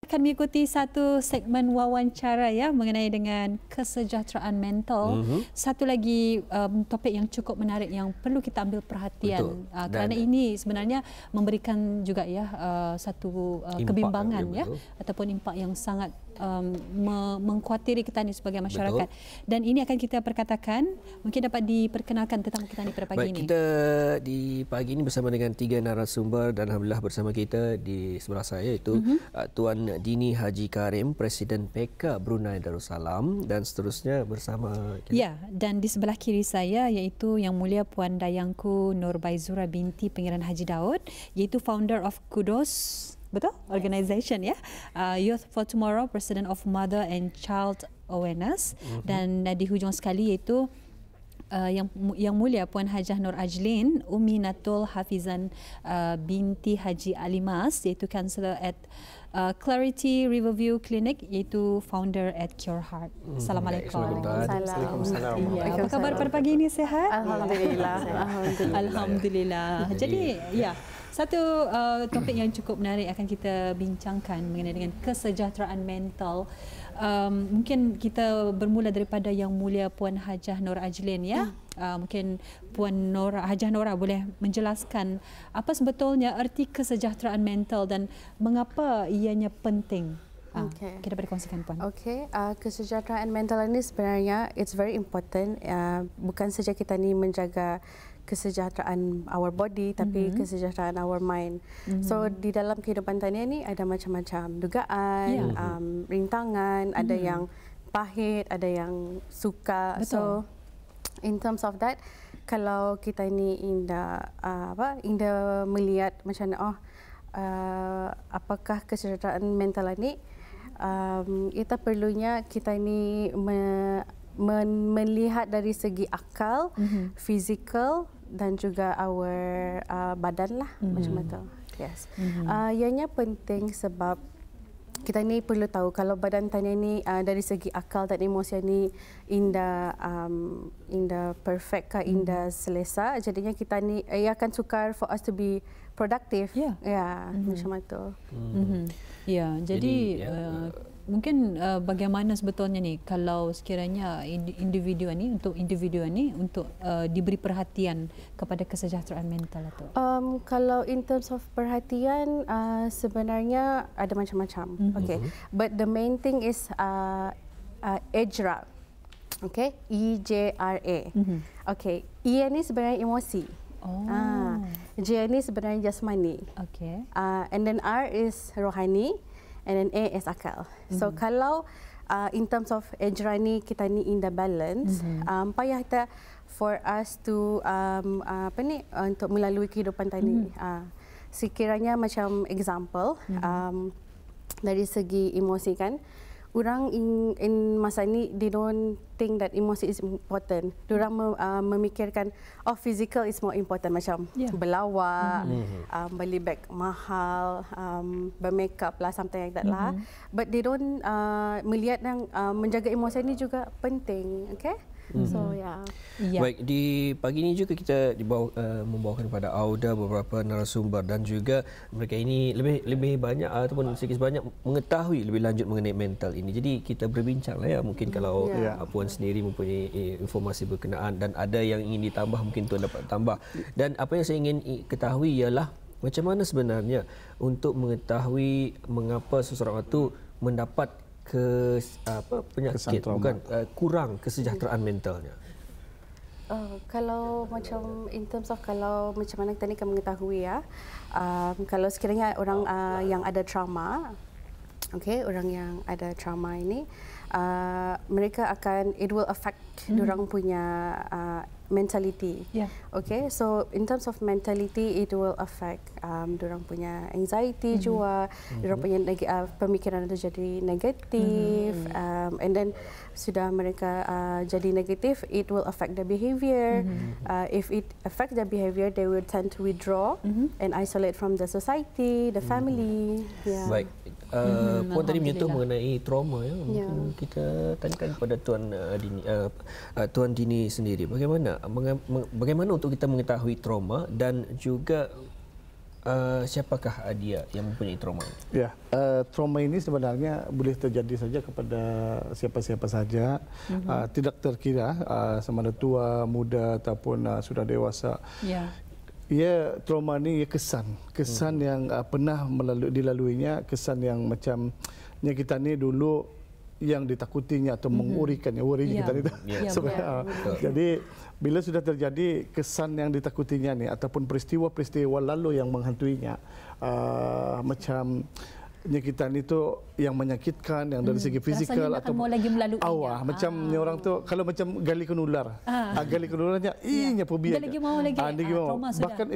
akan mengikuti satu segmen wawancara ya mengenai dengan kesejahteraan mental. Satu lagi topik yang cukup menarik yang perlu kita ambil perhatian kerana ini sebenarnya memberikan juga ya satu kebimbangan ya ataupun impak yang sangat mengkhuatiri kita ni sebagai masyarakat. Dan ini akan kita perkatakan, mungkin dapat diperkenalkan tentang kita ni pada pagi ini. Kita di pagi ini bersama dengan 3 narasumber dan alhamdulillah bersama kita di sebelah saya iaitu Tuan Dini Haji Karim, Presiden PK Brunei Darussalam, dan seterusnya bersama kita. Ya, dan di sebelah kiri saya iaitu Yang Mulia Puan Dayangku Nur Baizura binti Pangeran Haji Daud, iaitu founder of Kudos, betul? Organisation ya. Youth for Tomorrow, President of Mother and Child Awareness. Dan di hujung sekali iaitu Yang Mulia Puan Hajah Nur Ajlin Umi Natul Hafizan binti Haji Alimas, iaitu Counsellor at Clarity Riverview Clinic, iaitu founder at Cure Heart. Assalamualaikum. Waalaikumsalam. Apa khabar pada pagi ini, sihat? Alhamdulillah. Alhamdulillah. Jadi ya, satu topik yang cukup menarik akan kita bincangkan mengenai dengan kesejahteraan mental. Mungkin kita bermula daripada Yang Mulia Puan Hajah Nur Ajlin ya. Mungkin Puan Hajah Nora boleh menjelaskan apa sebetulnya erti kesejahteraan mental dan mengapa ianya penting. Kita boleh kongsikan Puan. Kesejahteraan mental ini sebenarnya it's very important. Bukan saja kita ni menjaga kesejahteraan our body, tapi kesejahteraan our mind. So di dalam kehidupan tania ni ada macam-macam dugaan, rintangan, ada yang pahit, ada yang suka. Betul. So in terms of that, kalau kita ni indah melihat macam apakah kesejahteraan mental ini, kita perlunya kita ni melihat dari segi akal, fizikal dan juga our badan lah, macam itu. Yes. Ianya penting sebab kita ni perlu tahu kalau badan tanya ni dari segi akal dan emosi ni indah perfect ke indah selesa, jadinya kita ni ia akan sukar for us to be productive. Macam itu. Ya, jadi mungkin bagaimana sebetulnya ni kalau sekiranya individu ni untuk diberi perhatian kepada kesejahteraan mental itu. Kalau in terms of perhatian, sebenarnya ada macam-macam. But the main thing is EJRA. EJRA. E ni sebenarnya emosi. J ni sebenarnya jasmani. And then R is rohani. And then A is akal. So kalau in terms of EJRA ni kita ni in the balance, payah kita for us to untuk melalui kehidupan tadi. Sekiranya macam example dari segi emosi kan, orang in masa ni they don't think that emosi is important. Diorang memikirkan physical is more important, macam berlawak, beli beg mahal, bermakeup lah, something like that lah. But they don't melihat yang menjaga emosi ni juga penting. So Baik, di pagi ini juga kita membawakan kepada Auda beberapa narasumber dan juga mereka ini lebih banyak ataupun sedikit banyak mengetahui lebih lanjut mengenai mental ini. Jadi kita berbincang lah ya, mungkin kalau Puan sendiri mempunyai informasi berkenaan dan ada yang ingin ditambah, mungkin Tuan dapat tambah. Dan apa yang saya ingin ketahui ialah macam mana sebenarnya untuk mengetahui mengapa seseorang itu mendapat penyakit, kurang kesejahteraan mentalnya. Kalau macam in terms of kalau macam mana kita ni akan mengetahui ya, kalau sekiranya orang yang ada trauma, orang yang ada trauma ini, mereka akan, it will affect diorang punya mentality. So in terms of mentality, it will affect diorang punya anxiety juga, diorang punya pemikiran itu jadi negatif, and then sudah mereka jadi negatif, it will affect their behavior. If it affects their behavior, they will tend to withdraw and isolate from the society, the family. Baik, Puan tadi menyentuh mengenai trauma ya. Mungkin kita tanyakan kepada Tuan Dini sendiri, bagaimana untuk kita mengetahui trauma dan juga siapakah dia yang mempunyai trauma ini? Ya, trauma ini sebenarnya boleh terjadi saja kepada siapa-siapa saja, tidak terkira sama ada tua, muda ataupun sudah dewasa. Ya. Ya, trauma ini kesan yang pernah dilaluinya, kesan yang macam kita ni dulu yang ditakutinya atau mengurikannya, worry kita itu. Jadi bila sudah terjadi kesan yang ditakutinya ni ataupun peristiwa-peristiwa lalu yang menghantuinya, macam penyakitan itu yang menyakitkan, yang dari segi fizikal atau awah, macam orang tu kalau macam gali kenular, gali kenularnya, inya fobia. Lagi mau lagi. Bahkan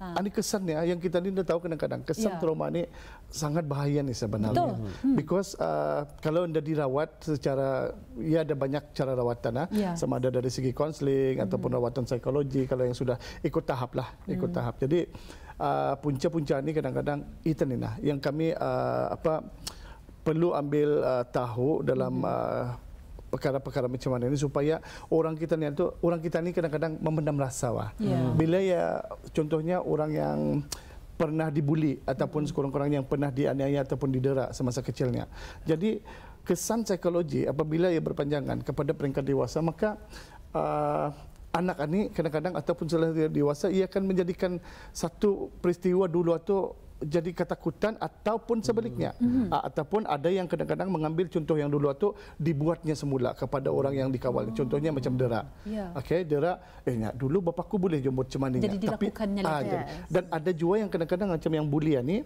ini kesannya yang kita tidak tahu kadang-kadang kesan trauma ni sangat bahaya ni sebenarnya. Because kalau anda dirawat secara, ya ada banyak cara rawatan, sama ada dari segi konseling ataupun rawatan psikologi kalau yang sudah ikut tahap lah, ikut tahap. Jadi punca-punca ini kadang-kadang itu ni lah yang kami perlu ambil tahu dalam perkara-perkara macam mana ini supaya orang kita ni kadang-kadang memendam rasa bila ya contohnya orang yang pernah dibuli ataupun sekurang-kurangnya yang pernah dianiaya ataupun didera semasa kecilnya. Jadi kesan psikologi apabila ia berpanjangan kepada peringkat dewasa, maka anak ini kadang-kadang ataupun setelah dewasa ia akan menjadikan satu peristiwa dulu atau jadi ketakutan ataupun sebaliknya. Ataupun ada yang kadang-kadang mengambil contoh yang dulu itu dibuatnya semula kepada orang yang dikawal. Contohnya macam dera. Okey, dera dulu bapakku boleh jemput macam mana. Jadi dilakukannya dan ada juga yang kadang-kadang macam yang bulian ni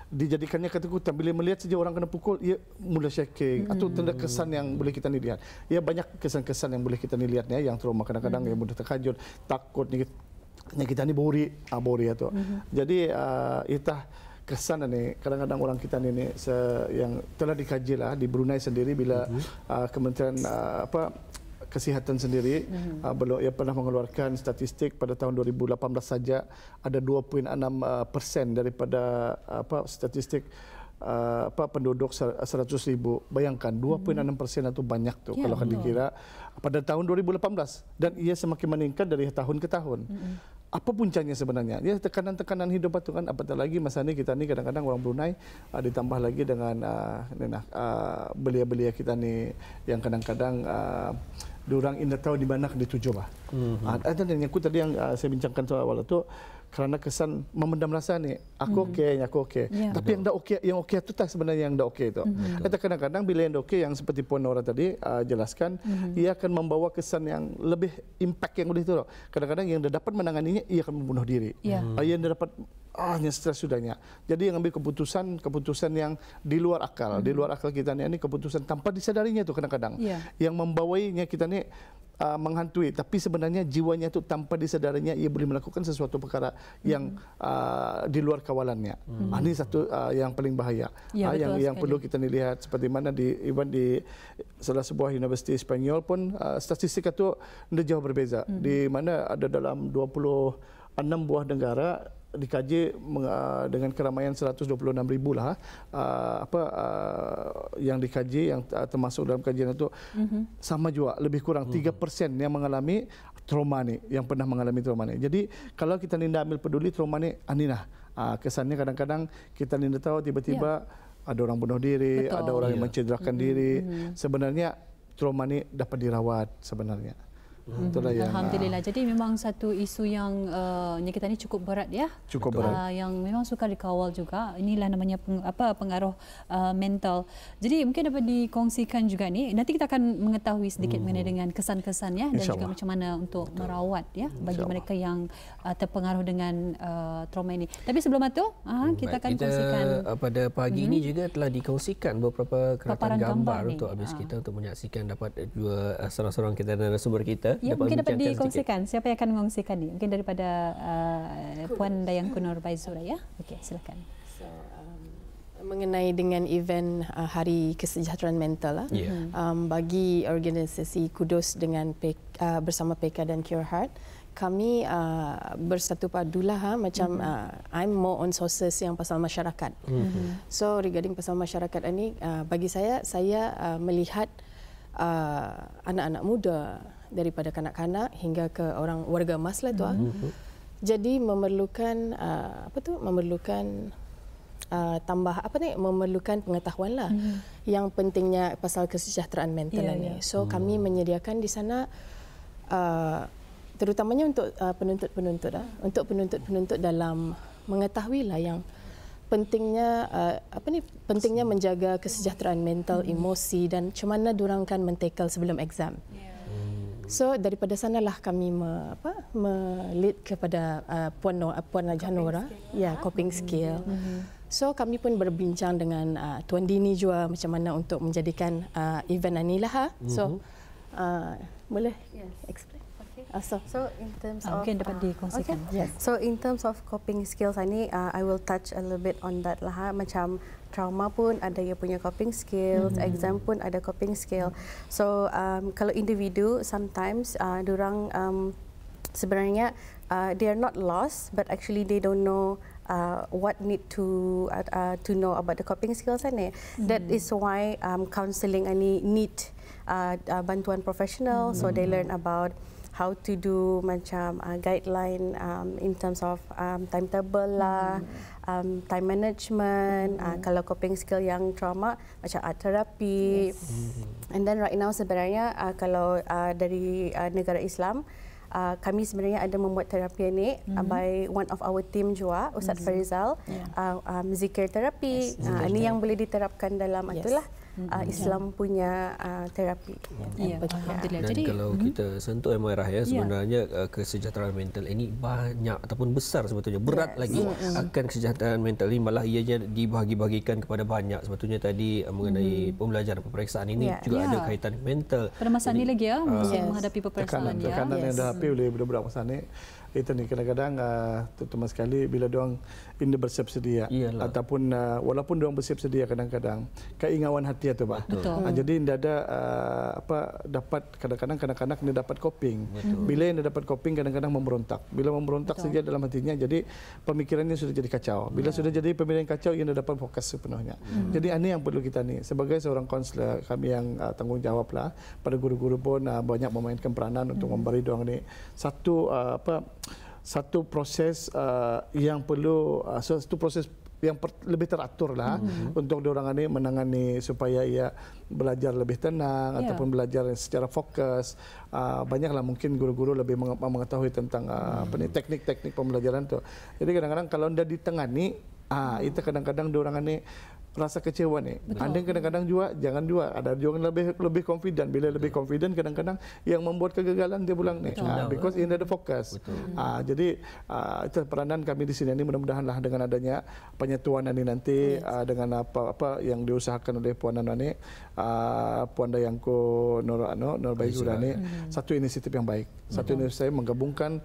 dijadikannya ketakutan bila melihat saja orang kena pukul ia mula shaking atau tanda kesan yang boleh kita ni lihat. Ya banyak kesan-kesan yang boleh kita ni lihatnya yang trauma kadang-kadang yang mudah terkejut, takut ni kita ni bori tu. Jadi itah kesan ni kadang-kadang orang kita ni yang telah dikaji lah di Brunei sendiri bila Kementerian Kesihatan sendiri belum ia pernah mengeluarkan statistik pada tahun 2018 saja ada 2.6% daripada statistik penduduk 100,000. Bayangkan 2.6% itu banyak tu kalau kan dikira pada tahun 2018 dan ia semakin meningkat dari tahun ke tahun. Apa puncanya sebenarnya? Ya tekanan-tekanan hidup itu kan, apatah lagi masa ini kita ni kadang-kadang orang Brunei ditambah lagi dengan belia-belia kita ni yang kadang-kadang diorang indah tahu di mana dituju lah. Ada yang aku tadi yang saya bincangkan soal awal itu kerana kesan memendam rasa ni aku okey. Tapi yang okey itu tak sebenarnya yang dah okey itu. Kadang-kadang bila yang dah okey yang seperti Puan Nora tadi jelaskan, ia akan membawa kesan yang lebih impact yang boleh itu. Kadang-kadang yang dah dapat menanganinya ia akan membunuh diri. Yang dah dapat yang stres sudahnya. Jadi yang ambil keputusan yang di luar akal, di luar akal kita ni keputusan tanpa disadarinya itu kadang-kadang yang membawainya kita ni menghantui, tapi sebenarnya jiwanya itu tanpa disadarinya ia boleh melakukan sesuatu perkara yang di luar kawalannya. Ini satu yang paling bahaya. Yang perlu kita lihat seperti mana di salah sebuah universiti Spanyol pun statistik itu jauh berbeza. Di mana ada dalam 26 buah negara dikaji dengan keramaian 126,000 lah yang dikaji yang termasuk dalam kajian itu sama juga lebih kurang 3% yang mengalami trauma ni, yang pernah mengalami trauma ni. Jadi kalau kita tidak ambil peduli trauma ni aninah kesannya kadang-kadang kita tidak tahu tiba-tiba ada orang bunuh diri, ada orang yang mencederakan diri. Sebenarnya trauma ni dapat dirawat sebenarnya. Alhamdulillah. Jadi memang satu isu yang kita ni cukup berat ya. Cukup berat. Yang memang sukar dikawal juga. Inilah namanya pengaruh mental. Jadi mungkin dapat dikongsikan juga ni. Nanti kita akan mengetahui sedikit mengenai dengan kesan-kesannya dan juga macam mana untuk merawat ya bagi mereka yang terpengaruh dengan trauma ini. Tapi sebelum itu kita akan kongsikan pada pagi ini juga telah dikongsikan beberapa keratan gambar untuk habis kita untuk menyaksikan dapat dua seorang-seorang kita dan narasumber kita. Ya, mungkin dapat dikongsikan. Siapa yang akan mengongsikan ni? Mungkin daripada Puan Dayangku Norbaizura ya. Okey, silakan. Mengenai dengan event Hari Kesejahteraan Mental bagi organisasi Kudos dengan bersama PK dan Cure Heart, kami bersatu padulah macam I'm more on sources yang pasal masyarakat. So regarding pasal masyarakat ini bagi saya melihat anak-anak muda daripada kanak-kanak hingga ke orang warga emas lah tu Jadi memerlukan memerlukan pengetahuan lah. Yang pentingnya pasal kesejahteraan mental ini. So kami menyediakan di sana terutamanya untuk penuntut-penuntut dalam mengetahui lah yang pentingnya pentingnya menjaga kesejahteraan mental, emosi dan macam mana diorang kan men-tackle sebelum exam. So daripada sanalah kami lead kepada Puan Najah Nora, coping skill. So kami pun berbincang dengan Tuan Dini juga macam mana untuk menjadikan event ini lah. So boleh explain? So in terms of mungkin dapat dikongsikan. So in terms of coping skills ini, I will touch a little bit on that lah. Macam trauma pun ada yang punya coping skills, exam pun ada coping skill. So kalau individu, sometimes diorang sebenarnya they are not lost, but actually they don't know what need to know about the coping skills ini. That is why counselling ini need bantuan profesional, so they learn about how to do macam guideline in terms of timetable lah, time management, kalau coping skill yang trauma macam art therapy. And then right now sebenarnya kalau dari negara Islam, kami sebenarnya ada membuat terapi ini by one of our team juga, Ustaz Farizal, zikir terapi. Ini yang boleh diterapkan dalam itulah Islam punya terapi. Dan kalau kita sentuh Emairah sebenarnya kesejahteraan mental ini banyak ataupun besar sebetulnya, berat lagi akan kesejahteraan mental ini, malah ianya dibahagi-bagikan kepada banyak. Sebetulnya tadi mengenai pembelajaran peperiksaan ini juga ada kaitan mental. Pada masa ini lagi menghadapi peperiksaan tekanan yang dihadapi oleh budak-budak masa ni. Itu ni kadang-kadang terutama sekali bila diorang ini bersiap sedia ataupun walaupun diorang bersiap sedia kadang-kadang keingawan hati itu Pak. Jadi tidak ada dapat kadang-kadang kanak-kanak ini dapat coping. Bila ini dapat coping kadang-kadang memberontak. Bila memberontak saja dalam hatinya jadi pemikirannya sudah jadi kacau. Bila sudah jadi pemikiran kacau ia tidak dapat fokus sepenuhnya. Jadi ini yang perlu kita ni sebagai seorang kaunselor kami yang tanggungjawablah pada guru-guru pun banyak memainkan peranan untuk memberi diorang ni satu proses yang perlu satu proses yang lebih teratur lah untuk diorang ini menangani supaya ia belajar lebih tenang ataupun belajar secara fokus. Banyaklah mungkin guru-guru lebih mengetahui tentang teknik-teknik pembelajaran tu. Jadi kadang-kadang kalau anda ditengani, itu kadang-kadang diorang ini rasa kecewa ni. Anda kadang-kadang juga jangan juga ada juga lebih confident. Bila lebih confident kadang-kadang yang membuat kegagalan dia pulang ni. Because ini ada fokus. Jadi itu peranan kami di sini ni mudah-mudahanlah dengan adanya penyatuan ini nanti dengan apa yang diusahakan oleh Puan Nani, Puan Dayangku Nur Baizura ni satu inisiatif yang baik. Satu inisiatif menggabungkan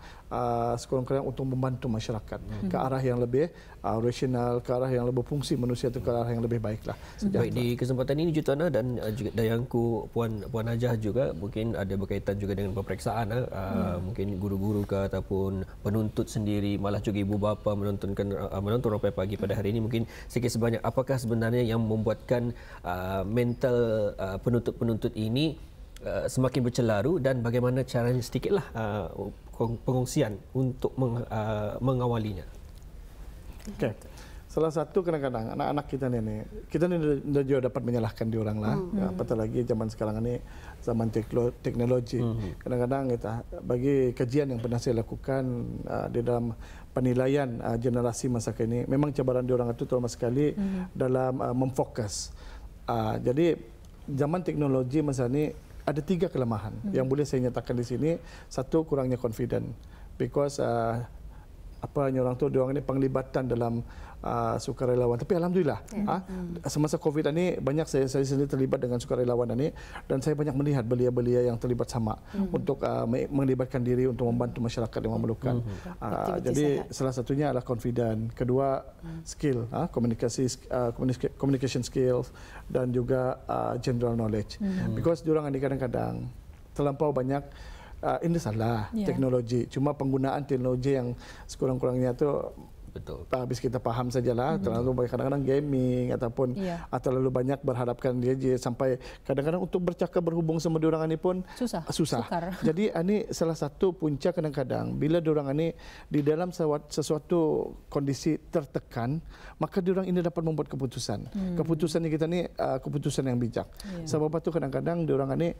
sekurang-kurangnya untuk membantu masyarakat ke arah yang lebih rasional, ke arah yang lebih fungsi manusia itu ke arah yang lebih baiklah. Baik, di kesempatan ini Jutana dan juga Dayangku Puan Najah juga mungkin ada berkaitan juga dengan peperiksaan mungkin guru-guru ke ataupun penuntut sendiri, malah juga ibu bapa menonton Ropai Pagi pada hari ini, mungkin sikit sebanyak apakah sebenarnya yang membuatkan mental penuntut-penuntut ini semakin bercelaru dan bagaimana caranya sedikitlah pengungsian untuk mengawalinya. Okey. Salah satu kadang-kadang anak-anak kita ni juga dapat menyalahkan diorang lah. Apatah lagi zaman sekarang ni zaman teknologi. Kadang-kadang kita bagi kajian yang pernah saya lakukan di dalam penilaian generasi masa kini, memang cabaran diorang itu terutama sekali dalam memfokus. Jadi zaman teknologi masa ni ada 3 kelemahan yang boleh saya nyatakan di sini. Satu, kurangnya confident because orang tu diorang ni penglibatan dalam sukarelawan. Tapi alhamdulillah semasa Covid ini banyak saya sendiri terlibat dengan sukarelawan ini dan saya banyak melihat belia-belia yang terlibat sama untuk melibatkan diri untuk membantu masyarakat yang memerlukan. Jadi salah satunya adalah confident. Kedua, skill, communication skills dan juga general knowledge. Because diorang ini kadang-kadang terlampau banyak ini salah teknologi. Cuma penggunaan teknologi yang sekurang-kurangnya tu Betul. Habis kita faham sajalah, terlalu kadang-kadang gaming ataupun terlalu banyak berhadapkan dia sampai kadang-kadang untuk bercakap berhubung sama diorang ini pun susah. Jadi ini salah satu punca kadang-kadang bila diorang ini di dalam sesuatu kondisi tertekan, maka diorang ini dapat membuat keputusan. Keputusan kita ni keputusan yang bijak. Sebab itu kadang-kadang diorang ini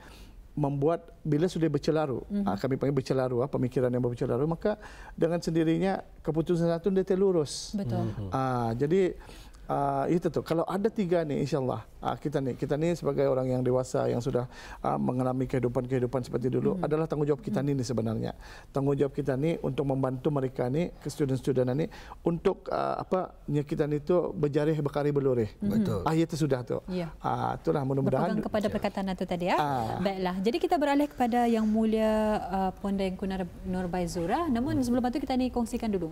membuat bila sudah bercelaru, kami panggil bercelaru, pemikiran yang bercelaru, maka dengan sendirinya keputusan satu dia terlurus. Betul. Jadi itu tuh. Kalau ada 3 nih, insyaAllah kita ni sebagai orang yang dewasa yang sudah mengalami kehidupan seperti dulu adalah tanggungjawab kita ni sebenarnya. Tanggungjawab kita ni untuk membantu mereka ni, ke student-student ni untuk kita ni tu berjarih berkari berlurih. Betul. Itu sudah tu. Itulah mudah-mudahan. Berpegang kepada perkataan itu tadi ya. Baiklah. Jadi kita beralih kepada Yang Mulia Puan Dayangku Nurbaizura. Namun sebelum itu kita ni kongsikan dulu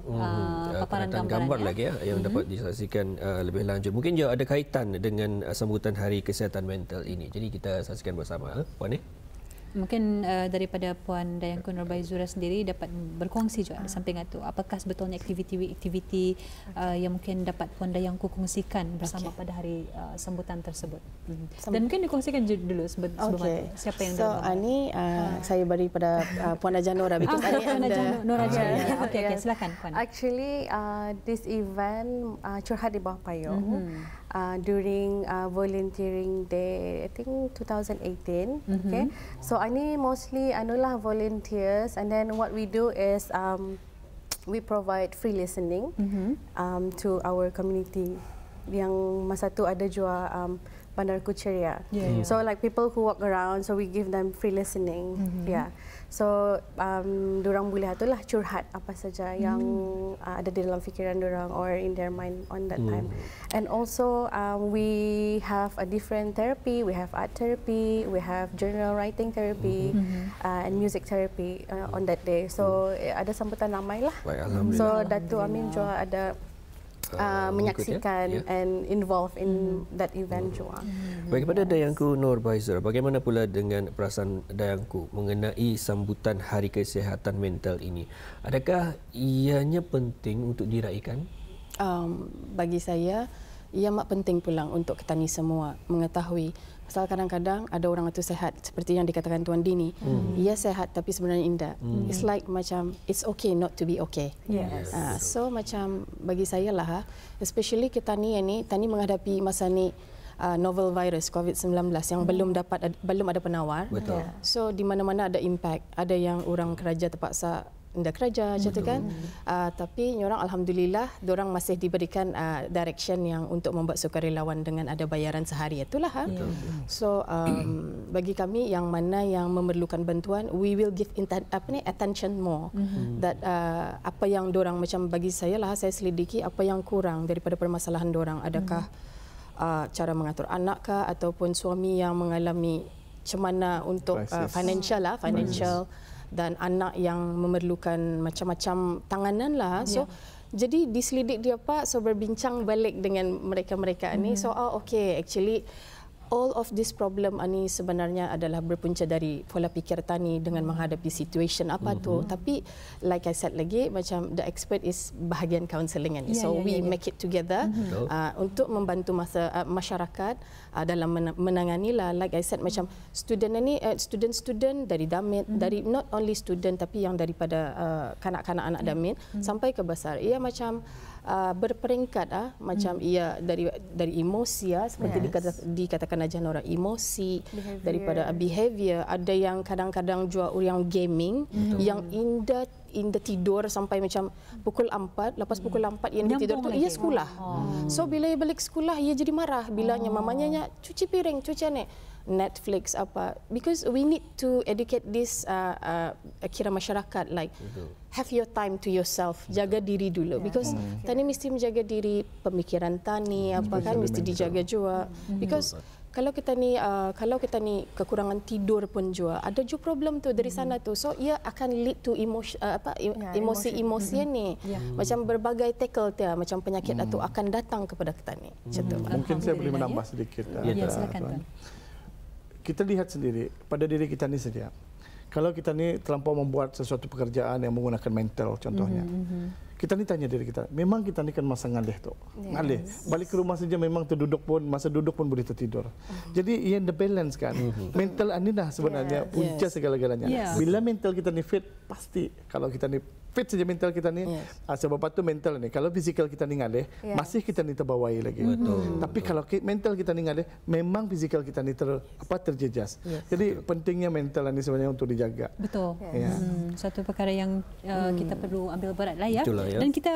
paparan gambar lagi yang dapat disaksikan lebih lanjut. Mungkin dia ada kaitan dengan sambutan Hari Kesihatan Mental ini. Jadi kita saksikan bersama, Puan ni. Mungkin daripada Puan Dayangku Nurbaizura sendiri dapat berkongsi juga di samping itu. Apakah sebetulnya aktiviti-aktiviti yang mungkin dapat Puan Dayangku kongsikan bersama pada hari sambutan tersebut. Dan mungkin dikongsikan dulu sebelum itu. Siapa yang ini saya beri pada Puan Najah Nora. Puan Najah Nora. Okey, silakan Puan. Actually, this event curhat di bawah payung. During volunteering day, I think 2018. Okay, so ini mostly anulah volunteers, and then what we do is we provide free listening to our community. Yang masa tu ada jua Bandar Kucharea. So like people who walk around, so we give them free listening. So dorang boleh itulah curhat apa saja yang ada di dalam fikiran dorang or in their mind on that time. And also we have a different therapy. We have art therapy, we have journal writing therapy, and music therapy on that day. So ada sambutan ramai lah. So Datuk Amin juga ada menyaksikan and involved in that event juga. Bagaimana Dayangku Nurbaizura, bagaimana pula dengan perasaan Dayangku mengenai sambutan Hari Kesihatan Mental ini? Adakah ianya penting untuk diraikan? Bagi saya, ia amat penting pula untuk kita ni semua mengetahui. Pasal kadang-kadang ada orang itu sehat seperti yang dikatakan Tuan Dini. Ia sehat tapi sebenarnya indah. It's like macam it's okay not to be okay. So macam bagi saya lah, especially kita ni menghadapi masa ni novel virus COVID-19 yang belum ada penawar. Betul. So di mana-mana ada impact. Ada yang orang kerja terpaksa indah kerja macam kan, tapi orang alhamdulillah dorang masih diberikan direction yang untuk membuat sukarelawan dengan ada bayaran sehari itulah. So bagi kami yang mana yang memerlukan bantuan, we will give attention more. That apa yang dorang macam bagi saya lah, saya selidiki apa yang kurang daripada permasalahan dorang. Adakah cara mengatur anak kah ataupun suami yang mengalami macam mana untuk financial dan anak yang memerlukan macam-macam tanganan lah. So jadi diselidik dia Pak, so berbincang balik dengan mereka-mereka ni. So okay, actually all of this problem ni sebenarnya adalah berpunca dari pola pikir Tani dengan menghadapi situation apa tu. Tapi like I said lagi, macam the expert is bahagian counselling ni. So we make it together untuk membantu masyarakat dalam menangani lah. Like I said, macam student ni student dari Damit, dari not only student tapi yang daripada kanak-kanak anak Damit sampai ke besar. Ia macam berperingkat macam ia dari emosi seperti dikatakan Najah Nora, emosi daripada behavior. Ada yang kadang-kadang juga yang gaming yang indah tidur sampai macam pukul 4, lepas pukul 4 ia tidur tu ia sekolah. So bila ia balik sekolah ia jadi marah bilanya mamanya cuci piring, cuci ni Netflix apa, because we need to educate this kira masyarakat like have your time to yourself, jaga diri dulu because Tani mesti menjaga diri, pemikiran Tani apa kan mesti dijaga juga because kalau kita ni kekurangan tidur pun juga ada juga problem tu dari sana tu, so ia akan lead to emosi ni macam berbagai tackle dia macam penyakit itu akan datang kepada kita ni. Mungkin saya boleh menambah sedikit. Silakan. Kita lihat sendiri pada diri kita ni saja. Kalau kita ni terlampau membuat sesuatu pekerjaan yang menggunakan mental contohnya. kita ni tanya diri kita, memang kita ni kan masa ngalih tu. Ngalih. Balik ke rumah saja memang terduduk pun, masa duduk pun boleh tertidur. Jadi ia the balance kan. Mental ni dah sebenarnya punca segala-galanya. Bila mental kita ni fit, pasti kalau kita ni fit saja mental kita ni, sebab itu mental ni. Kalau fizikal kita ni ngalih, masih kita ni terbawai lagi. Tapi kalau mental kita ni ngalih, memang fizikal kita ni terjejas. Jadi pentingnya mental ni sebenarnya untuk dijaga. Betul. Satu perkara yang kita perlu ambil berat lah ya. Dan kita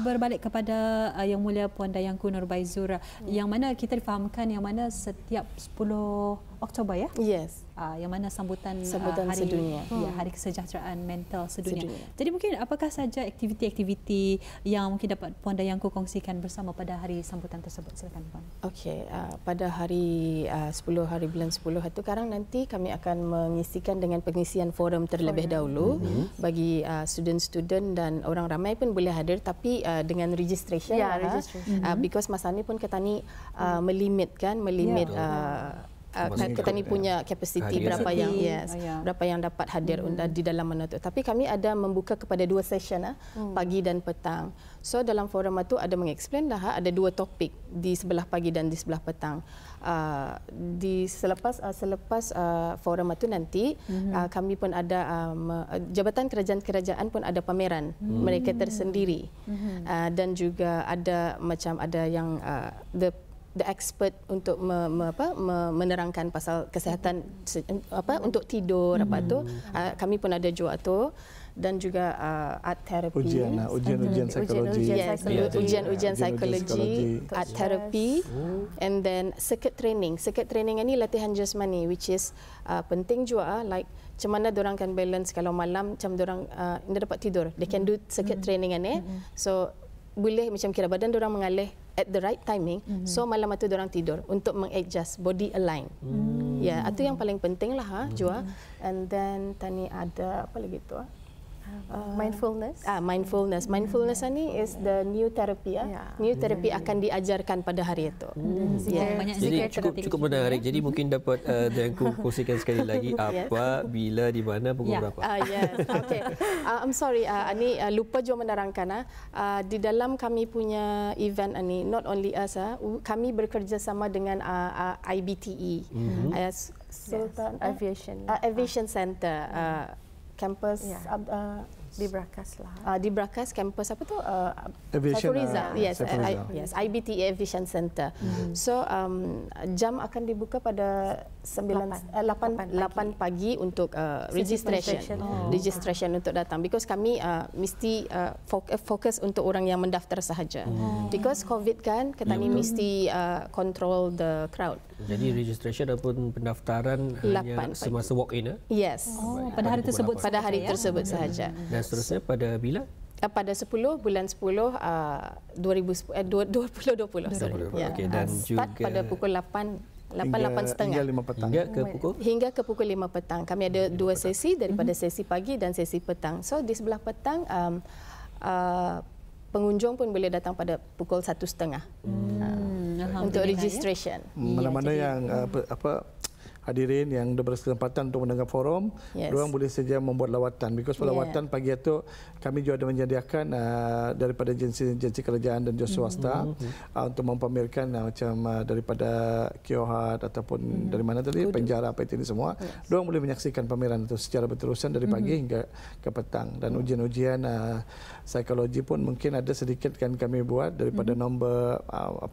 berbalik kepada Yang Mulia Puan Dayangku Nurbaizura, yang mana kita difahamkan yang mana setiap 10 Oktober ya? Yes. Yang mana sambutan hari sedunia. Hari Kesejahteraan Mental Sedunia. Jadi mungkin apakah saja aktiviti-aktiviti yang mungkin dapat Puan Dayangku kongsikan bersama pada hari sambutan tersebut? Silakan Puan. Okey, pada hari 10 hari bulan 10 itu sekarang nanti kami akan mengisikan dengan pengisian forum terlebih dahulu bagi student-student dan orang ramai pun boleh hadir, tapi dengan registration. Because masa ni pun kita ni melimit kita ni punya kapasiti berapa yang berapa yang dapat hadir di dalam mana tu. Tapi kami ada membuka kepada 2 session pagi dan petang. So dalam forum itu ada mengexplain dah ada 2 topik di sebelah pagi dan di sebelah petang. Di selepas forum itu nanti kami pun ada Jabatan Kerajaan pun ada pameran mereka tersendiri. Dan juga ada macam ada yang the expert untuk menerangkan pasal kesihatan untuk tidur kami pun ada jual tu, dan juga art therapy, ujian psikologi, ujian psikologi, art therapy, and then circuit training ini latihan jasmani, which is penting juga like macam mana dorang kan balance kalau malam macam dorang tidak dapat tidur, they can do circuit training ni. So boleh macam kira badan dorang mengalih at the right timing, so malam itu dorang tidur untuk mengadjust body align. Ya, itu yang paling penting lah Jua. And then tadi ada apa lagi tu? Mindfulness ni is the new therapy New therapy akan diajarkan pada hari itu. Jadi cukup menarik. Jadi mungkin dapat Dayangku kongsikan sekali lagi apa, bila, di mana, pukul berapa. Okay. I'm sorry, ani lupa juga menerangkan di dalam kami punya event ni, not only us, kami bekerjasama dengan IBTE, Sultan Aviation Center. Campus di Brakas lah. Di Brakas campus apa tu? Saifuriza. Yes, IBTE Aviation Center. So jam akan dibuka pada 8 pagi untuk registration untuk datang, because kami mesti fokus untuk orang yang mendaftar sahaja. Because COVID kan, kita ni mesti control the crowd. Jadi registration ataupun pendaftaran hanya semasa walk in? Yes. Pada hari tersebut. Pada hari tersebut sahaja. Dan seterusnya pada bila? Pada 10 bulan 10 2020. Okey, dan start juga pada pukul 8:30 hingga ke pukul 5 petang. Kami ada 2 sesi, daripada sesi pagi dan sesi petang. So di sebelah petang pengunjung pun boleh datang pada pukul 1:30 untuk registration. Mana-mana yang hadirin yang berkesempatan untuk mendengar forum, diorang boleh saja membuat lawatan. Because lawatan pagi itu kami juga ada menyediakan daripada agensi kerajaan dan juga swasta untuk mempamerkan macam daripada Kiohat ataupun dari mana tadi, penjara apa itu semua. Diorang boleh menyaksikan pameran itu secara berterusan dari pagi hingga ke petang. Dan ujian-ujian psikologi pun mungkin ada sedikit kan kami buat daripada nombor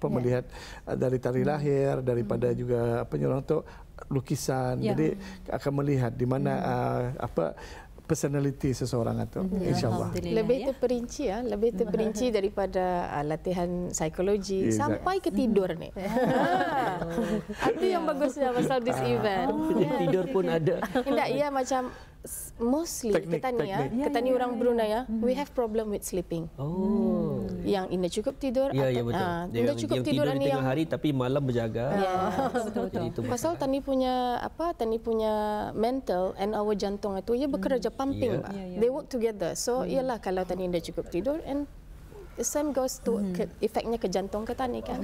melihat dari tarikh lahir, daripada juga orang tu lukisan. Jadi akan melihat di mana personality seseorang itu, insyaAllah. Lebih terperinci daripada latihan psikologi sampai ke tidur ni. Itu yang bagusnya pasal this event. Tidur pun ada. Tidak, ia macam mostly kita ni orang Brunei we have problem with sleeping. Yang tidak cukup tidur, betul. Tidak cukup tidur di tengah hari tapi malam berjaga. Betul. Pasal tani punya mental and our jantung itu ia bekerja pumping. They work together. So ialah kalau tani tidak cukup tidur, and the same goes to efeknya ke jantung kita ni kan.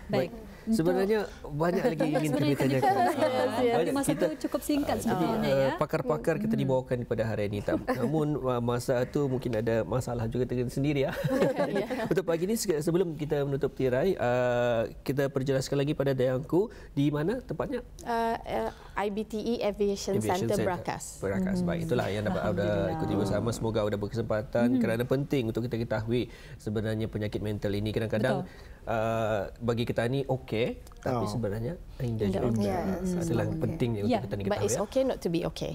Baik. Sebenarnya banyak lagi ingin kami tanyakan. Masa itu cukup singkat sebenarnya ya. Pakar-pakar kita dibawakan pada hari ini. Namun masa itu mungkin ada masalah juga dengan sendiri ya. Untuk pagi ini sebelum kita menutup tirai, kita perjelaskan lagi pada Dayangku di mana tempatnya? IBTE Aviation Center Berakas. Berakas. Baik, itulah yang dapat Auda ikuti bersama. Semoga Auda berkesempatan kerana penting untuk kita ketahui sebenarnya penyakit mental ini kadang-kadang bagi kita ni okey, tapi sebenarnya tidak juga. Itulah pentingnya untuk kita ni ketahui. But it's okay not to be okay.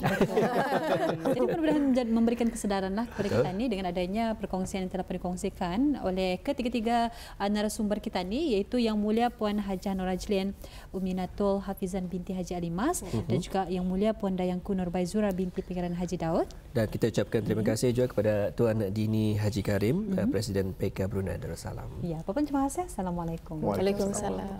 Jadi mudah-mudahan memberikan kesedaranlah kepada kita ni dengan adanya perkongsian yang telah dikongsikan oleh ketiga-tiga narasumber kita ni, iaitu Yang Mulia Puan Hajah Nur Rajlian Uminatul Hafizan binti Haji Alimas dan juga Yang Mulia Puan Dayangku Nurbaizura binti Pengiran Haji Daud. Dan kita ucapkan terima kasih juga kepada Tuan Dini Haji Karim, Presiden PK Brunei Darussalam. Ya, apa pun terima kasih. Assalamualaikum. Waalaikumsalam.